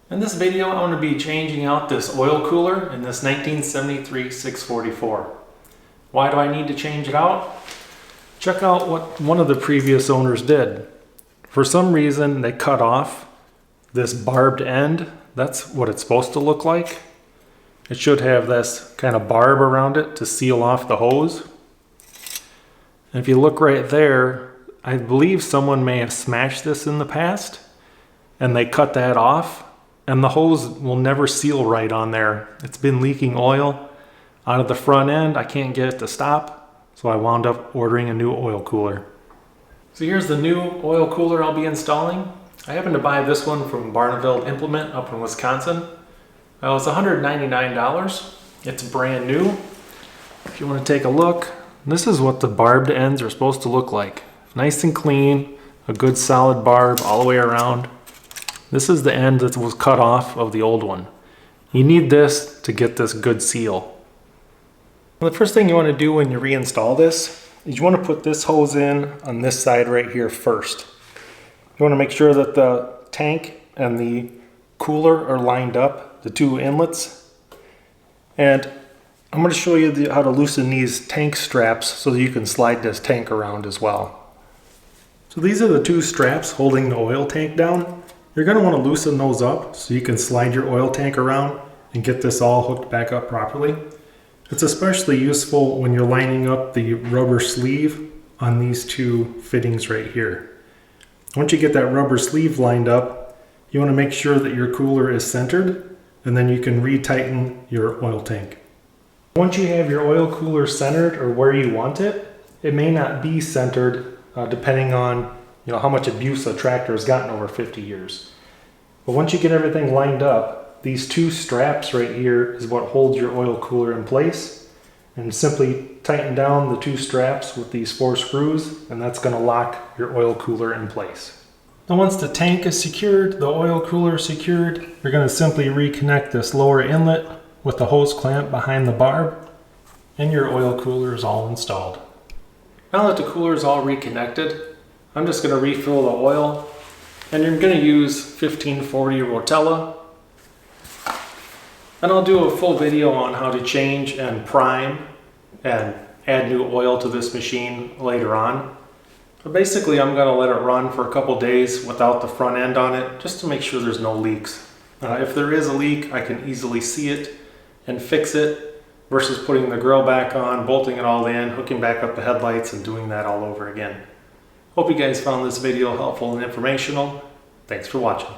In this video, I'm going to be changing out this oil cooler in this 1973 644. Why do I need to change it out? Check out what one of the previous owners did. For some reason, they cut off this barbed end. That's what it's supposed to look like. It should have this kind of barb around it to seal off the hose. And if you look right there, I believe someone may have smashed this in the past and they cut that off. And the hose will never seal right on there. It's been leaking oil out of the front end. I can't get it to stop, so I wound up ordering a new oil cooler. So here's the new oil cooler I'll be installing. I happened to buy this one from Barneveld Implement up in Wisconsin. It was $199. It's brand new. If you want to take a look, this is what the barbed ends are supposed to look like. Nice and clean, a good solid barb all the way around. This is the end that was cut off of the old one. You need this to get this good seal. Well, the first thing you want to do when you reinstall this is you want to put this hose in on this side right here first. You want to make sure that the tank and the cooler are lined up, the two inlets. And I'm going to show you how to loosen these tank straps so that you can slide this tank around as well. So these are the two straps holding the oil tank down. You're going to want to loosen those up so you can slide your oil tank around and get this all hooked back up properly. It's especially useful when you're lining up the rubber sleeve on these two fittings right here. Once you get that rubber sleeve lined up, you want to make sure that your cooler is centered, and then you can retighten your oil tank. Once you have your oil cooler centered or where you want it, it may not be centered depending on how much abuse a tractor has gotten over 50 years. But once you get everything lined up, these two straps right here is what holds your oil cooler in place. And simply tighten down the two straps with these 4 screws, and that's going to lock your oil cooler in place. Now once the tank is secured, the oil cooler is secured, you're going to simply reconnect this lower inlet with the hose clamp behind the barb, and your oil cooler is all installed. Now that the cooler is all reconnected, I'm just going to refill the oil, and you're going to use 1540 Rotella. And I'll do a full video on how to change and prime and add new oil to this machine later on. But basically I'm going to let it run for a couple days without the front end on it, just to make sure there's no leaks. If there is a leak, I can easily see it and fix it versus putting the grill back on, bolting it all in, hooking back up the headlights, and doing that all over again. Hope you guys found this video helpful and informational. Thanks for watching.